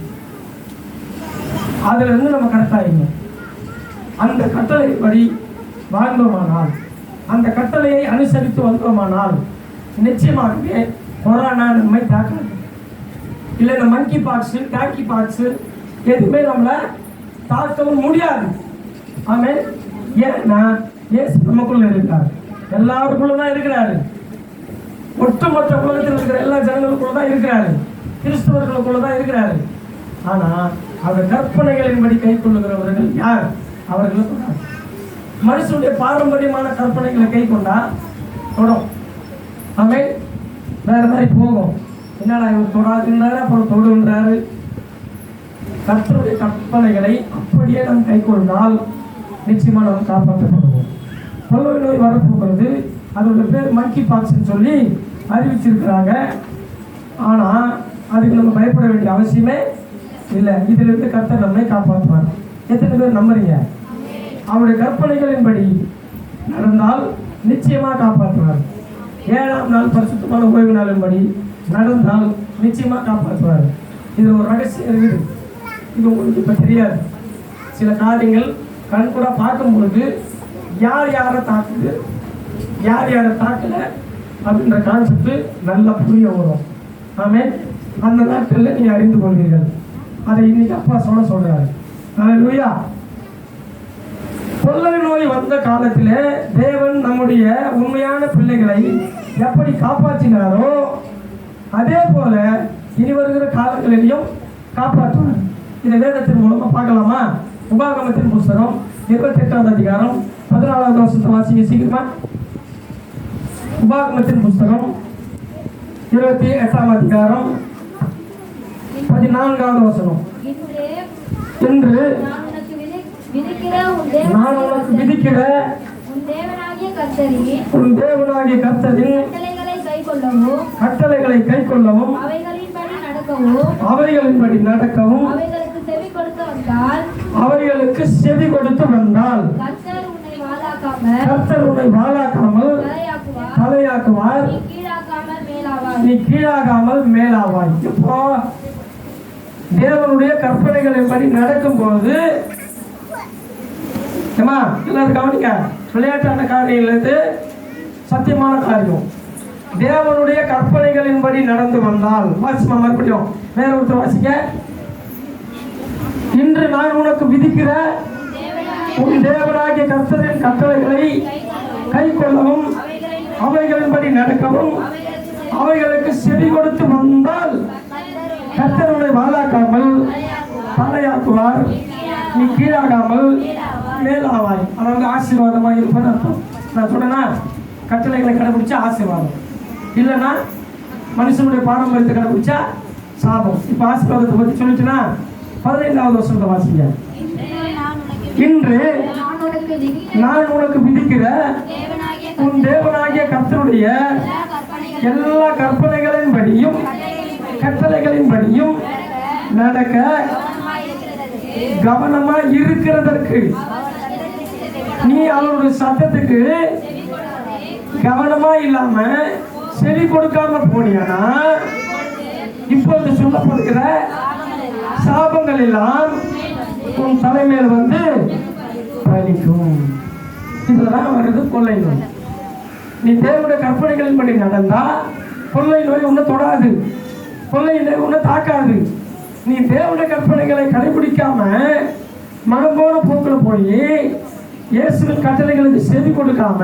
அதுல இருந்து நம்ம கரெக்டாகிங்க. அந்த கட்டளைப்படி வாழ்ந்தோமானால், அந்த கட்டளையை அனுசரித்து வந்தோமானால் நிச்சயமாகவே கொரோனா நம்மை தாக்காது. இல்லை இந்த மங்கி பாக்ஸு, டாக்கி பாக்ஸு எதுவுமே நம்மளை தாக்கவும் முடியாது. ஆமென். ஏன்னா இயேசு நமக்குள்ள இருக்கார். எல்லாருக்குள்ள தான் இருக்கிறாரு. ஒட்டுமொத்த உலகத்தில் இருக்கிற எல்லா ஜனங்களுக்குள்ள தான் இருக்கிறாரு. கிறிஸ்தவர்களுக்குள்ள தான் இருக்கிறாரு. ஆனா அவர் கற்பனைகளின்படி கை கொள்ளுகிறவர்கள் யார்? அவர்களுக்கு மனுஷனுடைய பாரம்பரியமான கற்பனைகளை கை கொண்டா தொடும். ஆமென். வேற மாதிரி போகும். என்னடா இவர் தொடாதுன்றாரு, அப்புறம் தொடுன்றாரு. கர்த்தருடைய கற்பனைகளை அப்படியே நாம் கை கொண்டால் நிச்சயமா நாம் காப்பாற்றப்படுவோம். கொள்ளை நோய் வரப்போகிறது. அதோட பேர் மங்கி பாக்ஸ்ன்னு சொல்லி அறிவிச்சிருக்கிறாங்க. ஆனா அதுக்கு நம்ம பயப்பட வேண்டிய அவசியமே இல்லை. இதுல இருந்து கர்த்தர் நம்மை காப்பாற்றுவார். எத்தனை பேர் நம்புறீங்க? அவருடைய கற்பனைகளின்படி நடந்தால் நிச்சயமா காப்பாற்றுவார். 7ஆம் நாள் பரிசுத்தமான ஓய்வு நாளின்படி நடந்தால் நிச்சயமா காப்பாற்றுவார். இது ஒரு ரகசியம் இருக்குது. இது உங்களுக்கு இப்ப தெரியாது. சில காரியங்கள் கண் கூட பார்க்கும் பொழுது யார் யாரை தாக்குது, யார் யாரை தாக்கல அப்படின்ற கான்செப்ட் நல்லா புரிய வரும். ஆமென். அந்த நாட்களில் நீங்க அறிந்து கொள்வீர்கள். அதை இன்னைக்கு அப்பா சொல்றாரு. ஹல்லேலூயா. கொள்ளை நோய் வந்த காலத்திலே தேவன் நம்முடைய உண்மையான பிள்ளைகளை எப்படி காப்பாற்றினாரோ அதே போல இனி வருகிற காலங்களிலையும் காப்பாற்றுவார். இதை வேதத்தின் மூலமா பார்க்கலாமா? உபாகமத்தின் புஸ்தகம் 28வது அதிகாரம் 14வது வசனத்தை வாசிங்க சீக்கிரமா. உபாகமத்தின் புஸ்தகம் 28ஆம் அதிகாரம் 14வது வசனம். என்று நான் உனக்கு விதிக்கிற நான் உனக்கு விதிக்கிற உன் தேவனாகிய கர்த்தரின் உன் தேவனாகிய கர்த்தரின் கட்டளைகளை கைக்கொள்ளவும் கட்டளைகளை கைக்கொள்ளவும் அவைகளின்படி நடக்கவும் அவைகளின்படி நடக்கவும் அவைகளுக்கு செவி கொடுத்து வந்தால் கர்த்தர் உன்னை வாழாக்காமல் தலையாக்குவார். நீ கீழாகாமல் மேலாவாய். இப்போ தேவனுடைய கற்பனைகளின்படி நடக்கும்போது எல்லாரும் கவனிக்க, விளையாட்டான காரியம் இல்லது, சத்தியமான காரியம். தேவனுடைய கற்பனைகளின்படி நடந்து வந்தால் வாசிமா மறுபடியும் வேற ஒருத்தர் வாசிக்க. இன்று நான் உனக்கு விதிக்கிற உன் தேவனாகிய கர்த்தரின் கட்டளைகளை கைக்கொள்ளவும் அவைகளின்படி நடக்கவும் அவைகளுக்கு செவி கொடுத்து வந்தால் கர்த்தர் உன்னை வாழாக்காமல் தலையாக்குவார். நீ கீழாகாமல் மேலாவாய். அதாவது ஆசீர்வாதமாக இருப்பேன்னு அர்த்தம். நான் சொன்னேன்னா கட்டளைகளை கடைபிடிச்சா ஆசீர்வாதம், இல்லைன்னா மனுஷனுடைய பாரம்பரியத்தை கடைபிடிச்சா சாபம். இப்போ ஆசீர்வாதத்தை பற்றி சொல்லிச்சுன்னா 15வது வருஷத்தை வாசிங்க. இன்று நான் உனக்கு விதிக்கிற உன் தேவனாகிய கர்த்தருடைய எல்லா கற்பனைகளின்படியும் கட்டளைகளின்படியும் நடக்க கவனமா இருக்கிறதற்கு நீ அவருடைய சத்தத்துக்கு கவனமா இல்லாம செவி கொடுக்காம போனியானா இப்பொழுது சொல்லப்படுகிற சாபங்கள் எல்லாம் உன் தலைமையில் வந்து பலிக்கும். இதுலதான் வருது கொள்ளை நோய். நீ தேவனுடைய கற்பனைகளின்படி நடந்தா கொள்ளை நோய் உன்னை தொடாது, கொள்ளை நோய் உன்னை தாக்காது. நீ தேவனுடைய கற்பனைகளை கடைபிடிக்காம மனம் போன போக்கில் போய் இயேசுவின் கட்டளைகளுக்கு செவி கொடுக்காம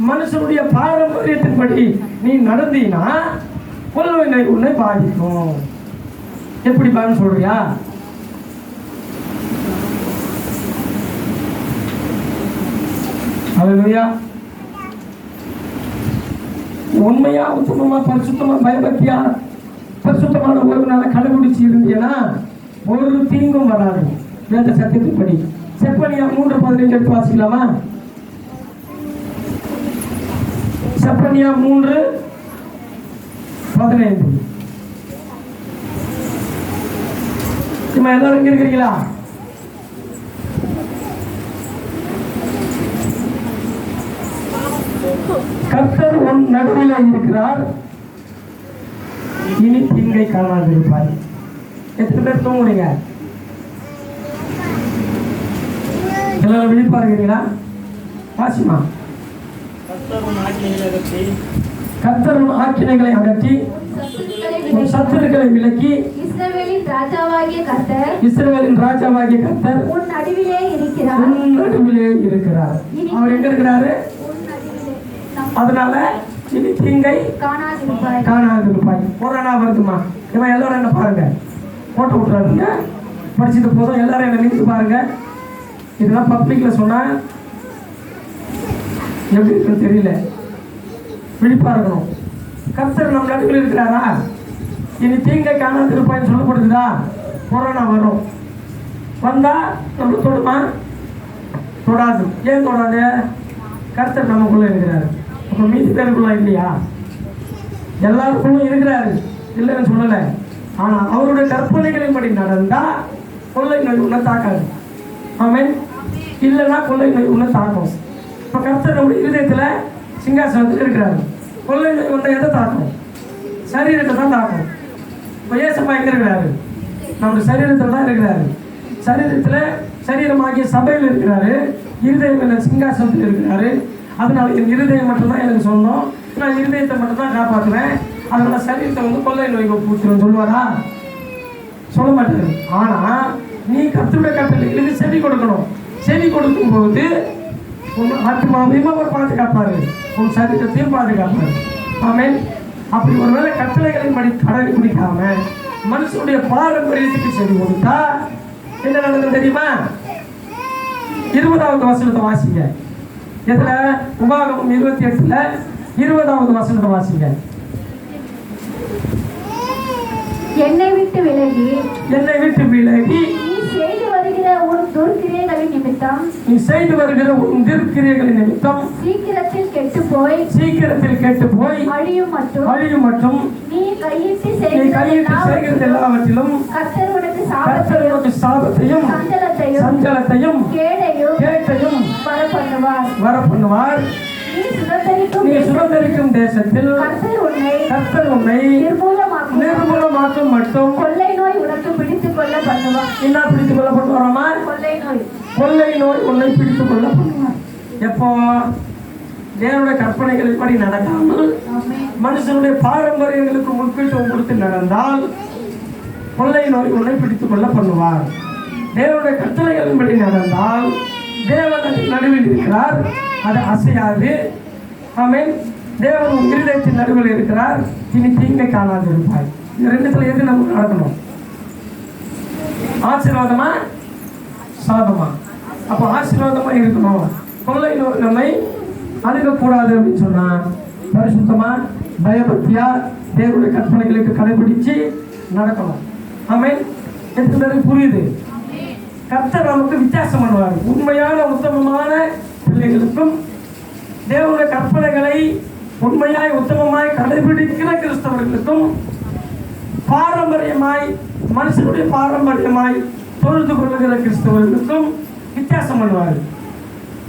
மனுஷனுடைய பாரம்பரியத்தின்படி நீ நடந்தீனா கொள்ளை நோய் உன்னை பாதிக்கும். எப்படி பாருன்னு சொல்றியா? அல்லேலூயா. உண்மையா உத்தமமா பரிசுத்தமா பயபக்தியா பரிசுத்தமான ஒரு நாளை கடைபிடிச்சு இருந்தீங்கன்னா ஒரு தீங்கும் வராது. வேத சத்தியத்தின்படி செப்பனியா 3:15 எடுத்து வாசிக்கலாமா? செப்பனியா 3:15. நம்ம எல்லாரும் இங்க இருக்கிறீங்களா? கர்த்தர் உன் நடுவில் இருக்கிறார், இனி தீங்கை காணாதிருப்பாய். எத்தனை பேர் தூங்குறீங்க? எல்லாரும் விழிப்பா இருக்கிறீங்களா? வாசிமா. கர்த்தர் உன் ஆக்கினைகளை அகற்றி உன் சத்துருக்களை விலக்கி இஸ்ரவேலின் ராஜாவாகிய கர்த்தர் உன் நடுவிலே இருக்கிறார். அவர் எங்க இருக்கிறாரு? அதனால இனி தீங்கை காணாதிருப்பாய். கொரோனா வருதுமா, இவன் எல்லாரும் என்ன பாருங்க, போட்டு விட்டுறாருங்க. படிச்சுட்டு போதும் எல்லாரும் என்ன நினைத்து பாருங்க. இதெல்லாம் பப்ளிக்ல சொன்னா எப்படி இருக்குன்னு தெரியல. விழிப்பா இருக்கணும். கர்த்தர் நம்ம நடுவில் இருக்கிறாரா? இனி தீங்கை காணாதிருப்பாய்ன்னு சொல்லப்படுதுதா? கொரோனா வரும், வந்தா நம்ம தொடுமா? தொடாது. ஏன் தொடாது? கர்த்தர் நமக்குள்ள இருக்கிறாரு. அப்ப மீதி பேருக்குள்ள இல்லையா? எல்லாருக்குள்ள இருக்கிறாரு, இல்லைன்னு சொல்லலை. ஆனா அவருடைய கற்பனைகளின்படி நடந்தா கொள்ளை நோய் உன்னை தாக்காது. ஆமென். இல்லைன்னா கொள்ளை நோய் உன்னை தாக்கும். இப்ப கர்த்தர் நம்முடைய இருதயத்துல சிங்காசனத்தில் இருக்கிறாரு. கொள்ளை நோய் உன்னை எதை தாக்கும்? சரீரத்தை தான் தாக்கும். இப்ப ஏசப்பா எங்க இருக்கிறாரு? நம்முடைய சரீரத்தில் தான் இருக்கிறாரு. சரீரத்துல சரீரமாகிய சபையில் இருக்கிறாரு. இருதயம் சிங்காசனத்தில் இருக்கிறாரு. அதனால என் இருதயம் மட்டும்தான் எனக்கு சொந்தம், நான் இருதயத்தை மட்டும்தான் காப்பாற்றுவேன். அதனால சரீரத்தை வந்து கொள்ளை நோய் பூத்துருன்னு சொல்லுவாரா? சொல்ல மாட்டாரு. ஆனா நீ கர்த்தருடைய கட்டளைகளுக்கு செவி கொடுக்கணும். செவி கொடுக்கும் போது உன் ஆத்மாவையும் அவர் பாதுகாப்பாரு, உன் சரீரத்தையும் பாதுகாப்பாரு. ஆமென். அப்படி ஒருவேளை கட்டளைகளின்படி கடைபிடிக்காம மனுஷனுடைய பாரம்பரியத்துக்கு செவி கொடுத்தா என்ன நடக்கும் தெரியுமா? 20வது வசனத்தை வாசிங்க. எதுல? உபாகமம் 28ல 20வது வசனத்தை வாசிங்க. என்னை விட்டு விலகி நீ செய்து நிமித்தம் நீ செய்து வருகிற உன் துர்க்கிரியைகளின் நிமித்தம் சீக்கிரத்தில் கெட்டு போய் அழியும் மட்டும் நீ கையிட்டு செய்கிறது எல்லாவற்றிலும் கர்த்தர் உனக்கு சாபத்தையும் சஞ்சலத்தையும் கேட்டையும் வரப்பண்ணுவார். நீ சுதந்திரிக்கும் தேசத்தில் கர்த்தர் உன்னை நிர்மூலமாக்கும் மட்டும் கொள்ளை நோய் உனக்கு பிடித்துக் கொள்ள பண்ணுவார். என்ன பிடித்துக் கொள்ள பண்ணுவாராமா? கொள்ளை நோய் உன்னை பிடித்துக் கொள்ள பண்ணுவார். எப்போ? தேவனுடைய கற்பனைகளின் படி நடக்காமல் மனுஷனுடைய பாரம்பரியங்களுக்கு முக்கியத்துவம் கொடுத்து நடந்தால் கொள்ளை நோய் உன்னை பிடித்துக் கொள்ள பண்ணுவார். தேவனுடைய கட்டளைகளின் படி நடந்தால் தேவன் நடுவில் இருக்கிறார், அது அசையாது. ஆமென். தேவன் உன் இருதயத்தின் நடுவில் இருக்கிறார், இனி தீங்கை காணாது இருப்பாய். இந்த ரெண்டுத்துல எது நமக்கு நடக்கணும்? ஆசீர்வாதமா சாதமா? அப்போ ஆசீர்வாதமா இருக்கணும். கொள்ளை நோய் நம்மை அணுகக்கூடாது அப்படின்னு சொன்னா பரிசுத்தமா பயபக்தியா தேவனுடைய கற்பனைகளுக்கு கடைபிடிச்சு நடக்கணும். ஆமென். எத்தனை பேருக்கு புரியுது? கர்த்தர் நமக்கு வித்தியாசம் பண்ணுவார். உண்மையான உத்தமமான பிள்ளைகளுக்கும் தேவனுடைய கற்பனைகளை உண்மையாய் உத்தமமாய் கடைபிடிக்கிற கிறிஸ்தவர்களுக்கும் பாரம்பரியமாய் மனுஷனுடைய பாரம்பரியமாய் தொழுது கொள்ளுகிற கிறிஸ்தவர்களுக்கும் வித்தியாசம் பண்ணுவார்.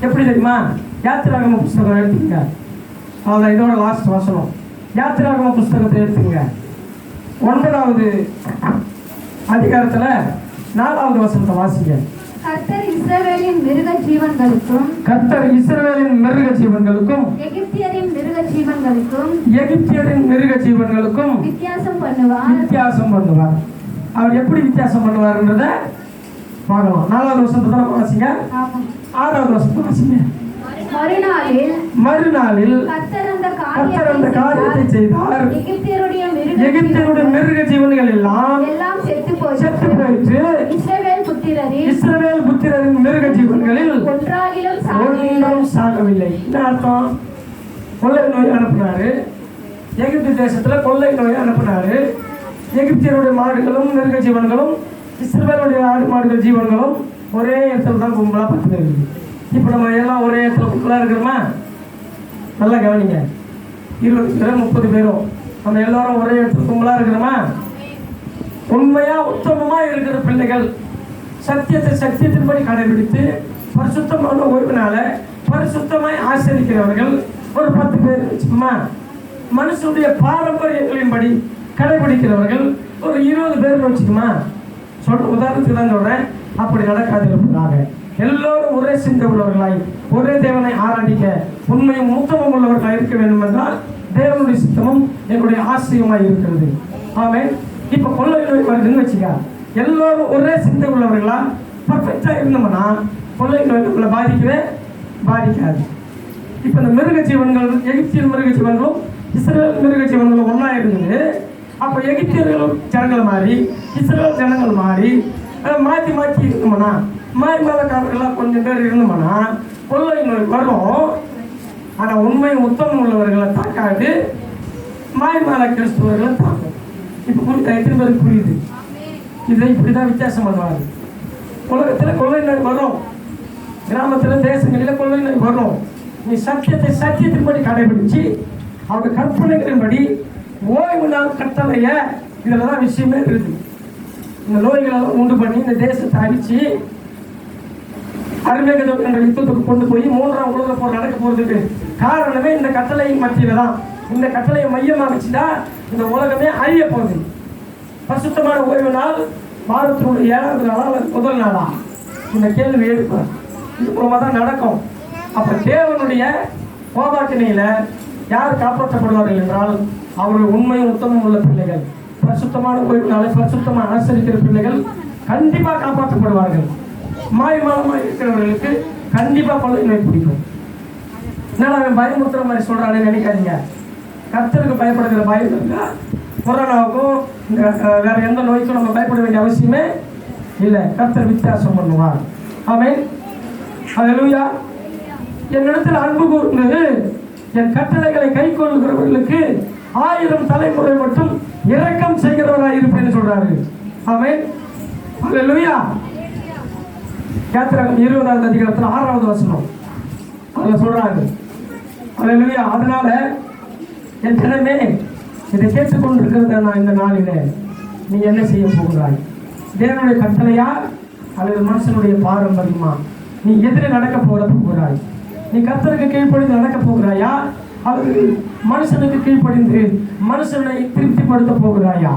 எப்படி தெரியுமா? யாத்திராகம புஸ்தகம் எடுத்துங்க. அதான் இதோட லாஸ்ட் வசனம். யாத்திராகம புஸ்தகத்தை எடுத்துங்க. 9வது அதிகாரத்துல 4வது வசனத்தை வாசிங்க. கர்த்தர் இஸ்ரவேலின் மிருக ஜீவன்களுக்கும் எகிப்தியரின் மிருக ஜீவன்களுக்கும் வித்தியாசம் பண்ணுவார். அவர் எப்படி வித்தியாசம் பண்ணுவார்ன்றத பார்க்கலாம். 4வது வசனத்தை தான் வாசிங்க. 6வது வசனத்தை வாசிங்க. மறுநாளில் கர்த்தர் அந்த காரியத்தை செய்தார். எகிப்தியருடைய மிருக ஜீவன்கள் எல்லாம் செத்து போயிற்று. இஸ்ரவேல் புத்திரரின் மிருக ஜீவன்களில் ஒன்றும் சாகவில்லை. என்ன அர்த்தம்? கொள்ளை நோய் அனுப்பினாரு. எகிப்து தேசத்துல கொள்ளை நோய் அனுப்பினாரு. எகிப்தியருடைய மாடுகளும் மிருக ஜீவன்களும் இஸ்ரவேலுடைய ஆடு மாடுகள் ஜீவன்களும் ஒரே இடத்துல தான் கும்பலா பத்து இருக்குது. இப்போ நம்ம எல்லாம் ஒரே இடத்துல கும்பலா இருக்கிறோமா? நல்லா கவனிங்க. 20 பேரும் 30 பேரும் நம்ம எல்லாரும் ஒரே இடத்துல கும்பலா இருக்கிறோமா? உண்மையா உத்தமமா இருக்கிற பிள்ளைகள் சத்தியத்தின்படி கடைபிடித்து பரிசுத்தமான ஓய்வுனால பரிசுத்தமாய் ஆசரிக்கிறவர்கள் ஒரு 10 பேர் வச்சுக்கோமா. மனுஷனுடைய பாரம்பரியங்களின்படி கடைபிடிக்கிறவர்கள் ஒரு 20 பேர் வச்சுக்குமா. உதாரணத்துக்கு தான் சொல்றேன். அப்படி நடக்காது இருப்பதாக எல்லோரும் ஒரே சிந்தை உள்ளவர்களாய் ஒரே தேவனை ஆராதிக்க உண்மையும் உத்தமம் உள்ளவர்களாக இருக்க வேண்டும் என்றால் தேவனுடைய சித்தமும் என்னுடைய ஆசையுமாய் இருக்கிறது. ஆமென். இப்ப கொள்ளை நோய் வருதுன்னு வச்சுக்க, எல்லோரும் ஒரே சிந்தை உள்ளவர்களா பர்ஃபெக்டா இருந்தோம்னா கொள்ளை நோய் நம்மளை பாதிக்காது. இப்ப இந்த மிருக ஜீவன்கள் எகிப்தியர் மிருக ஜீவன்களும் இஸ்ரேல் மிருக ஜீவன்களும் ஒன்னா இருந்தது. அப்போ எகிப்தியர்கள் ஜனங்கள் மாறி இஸ்ரேல் ஜனங்கள் மாறி மாற்றி இருந்தோம்னா மாய்மாலக்காரர்களாக கொஞ்சம் பேர் இருந்தோம்னா கொள்ளை நோய் வரும். ஆனால் உண்மை உத்தமம் உள்ளவர்களை தாக்காது, மாய்மால கிறிஸ்துவர்களை தாக்கும். இப்போ புரியுது? எத்தனை பேருக்கு புரியுது? இதை இப்படிதான் வித்தியாசம் பண்ணுவாங்க. உலகத்தில் கொள்ளை நோய் வரும், கிராமத்தில் தேசங்களில் கொள்ளை நோய் வரும். நீ சத்தியத்தின்படி கடைபிடிச்சு அவங்க கற்பனைகளின்படி ஓய்வு நாள் கட்டளைய இதில் தான் விஷயமே இருக்குது. இந்த நோய்களெல்லாம் உண்டு பண்ணி இந்த தேசத்தை அடித்து அருமேகதம் என்ற யுத்தத்துக்கு கொண்டு போய் 3ஆம் உலக போர் நடக்க போறதுக்கு காரணமே இந்த கட்டளையின் மத்தியில தான். இந்த கட்டளையை மையமாக வச்சுதான் இந்த உலகமே அழிய போகுது. பரிசுத்தமான ஓய்வு நாள் வாரத்தினுடைய 7வது நாளா அல்லது முதல் நாளா? இந்த கேள்வி எழுப்பார். இது மூலமாக தான் நடக்கும். அப்ப தேவனுடைய கோபாக்கினையில யார் காப்பாற்றப்படுவார்கள் என்றால் அவருடைய உண்மையும் உத்தமம் உள்ள பிள்ளைகள், பரிசுத்தமான ஓய்வு நாளை பரிசுத்தமாக அனுசரிக்கிற பிள்ளைகள் கண்டிப்பா காப்பாற்றப்படுவார்கள். மாயமாலமாக இருக்கிறவர்களுக்கு கண்டிப்பா கொள்ளை நோய் பிடிக்கும். என்னடா அவன் பயமுறுத்துற மாதிரி சொல்றான்னு நினைக்காதீங்க. கர்த்தருக்கு பயப்படுகிற பயம் இருக்கா? கொரோனாவுக்கும் வேற எந்த நோய்க்கும் நம்ம பயப்பட வேண்டிய அவசியமே இல்லை. கர்த்தர் வித்தியாசம் பண்ணுவார். ஆமென். ஹல்லேலூயா. என்னிடத்தில் அன்பு கூர்ந்து என் கட்டளைகளை கை கொள்ளுகிறவர்களுக்கு 1000 தலைமுறை மட்டும் இரக்கம் செய்கிறவராக இருப்பேன்னு சொல்றாரு. ஆமென். ஹல்லேலூயா. யாத்திராகமம் 20வது அதிகாரத்தில் 6வது வசனம் அதில் சொல்றாங்க. அல்லேலூயா. அதனால என் ஜனமே, இதை கேட்டுக்கொண்டு இருக்கிறத நான் இந்த நாளிலே நீ என்ன செய்ய போகிறாய்? தேவனுடைய கட்டளையா அல்லது மனுஷனுடைய பாரம்பரியமா? நீ எதிரே நடக்க போகிறாய்? நீ கர்த்தருக்கு கீழ்ப்படிந்து நடக்க போகிறாயா அல்லது மனுஷனுக்கு கீழ்ப்படிந்து மனுஷனை திருப்திப்படுத்த போகிறாயா?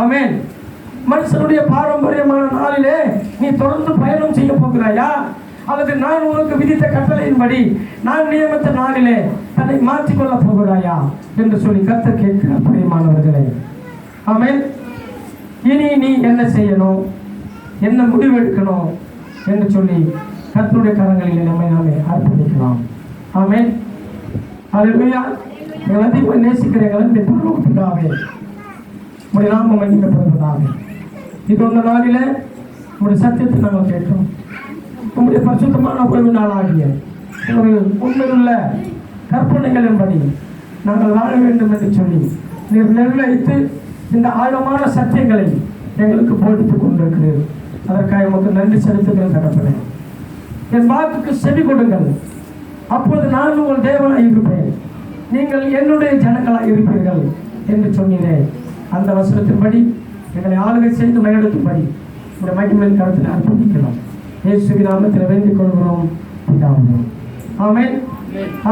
ஆமென். மனுஷனுடைய பாரம்பரியமான நாளிலே நீ தொடர்ந்து பயணம் செய்ய போகிறாயா அல்லது நான் உனக்கு விதித்த கட்டளையின்படி நான் நியமித்த நாளிலே தன்னை மாற்றிக்கொள்ள போகிறாயா என்று சொல்லி கர்த்தர் கேட்கிறார். பிரியமானவர்களே, ஆமென். இனி நீ என்ன செய்யணும், என்ன முடிவெடுக்கணும் என்று சொல்லி கர்த்தருடைய கரங்களிலே நாமே அர்ப்பணிக்கலாம். ஆமென். அல்லேலூயா. எங்களை அதிகமாக நேசிக்கிற எங்களை பரலோகத்துக்காகவே உடைய நாமம் மகிமைப்படுவதாக. இது அந்த நாளிலே உங்களுடைய சத்தியத்தை நாங்கள் கேட்டோம். உங்களுடைய பரிசுத்தமான உறவு நாளாகிய ஒரு உண்மையுள்ள கற்பனைகளின்படி நாங்கள் வாழ வேண்டும் என்று சொல்லி நீர் நிர்ணயித்து இந்த ஆழமான சத்தியங்களை எங்களுக்கு போதித்துக் கொண்டிருக்கிறீர். அதற்காக உமக்கு நன்றி செலுத்துகிறேன் தகப்பனே. என் வாக்குக்கு செவி கொடுங்கள், அப்போது நான் உங்கள் தேவனாய் இருப்பேன், நீங்கள் என்னுடைய ஜனங்களாய் இருப்பீர்கள் என்று சொன்னீரே. அந்த வசனத்தின்படி எங்களை ஆளுகை செய்து மையெடுத்தும்படி இந்த மகிமையின் கருத்தில் அர்ப்பணிக்கிறோம். இயேசுவின் நாமத்தில் வேண்டிக் கொள்கிறோம். ஆமென்.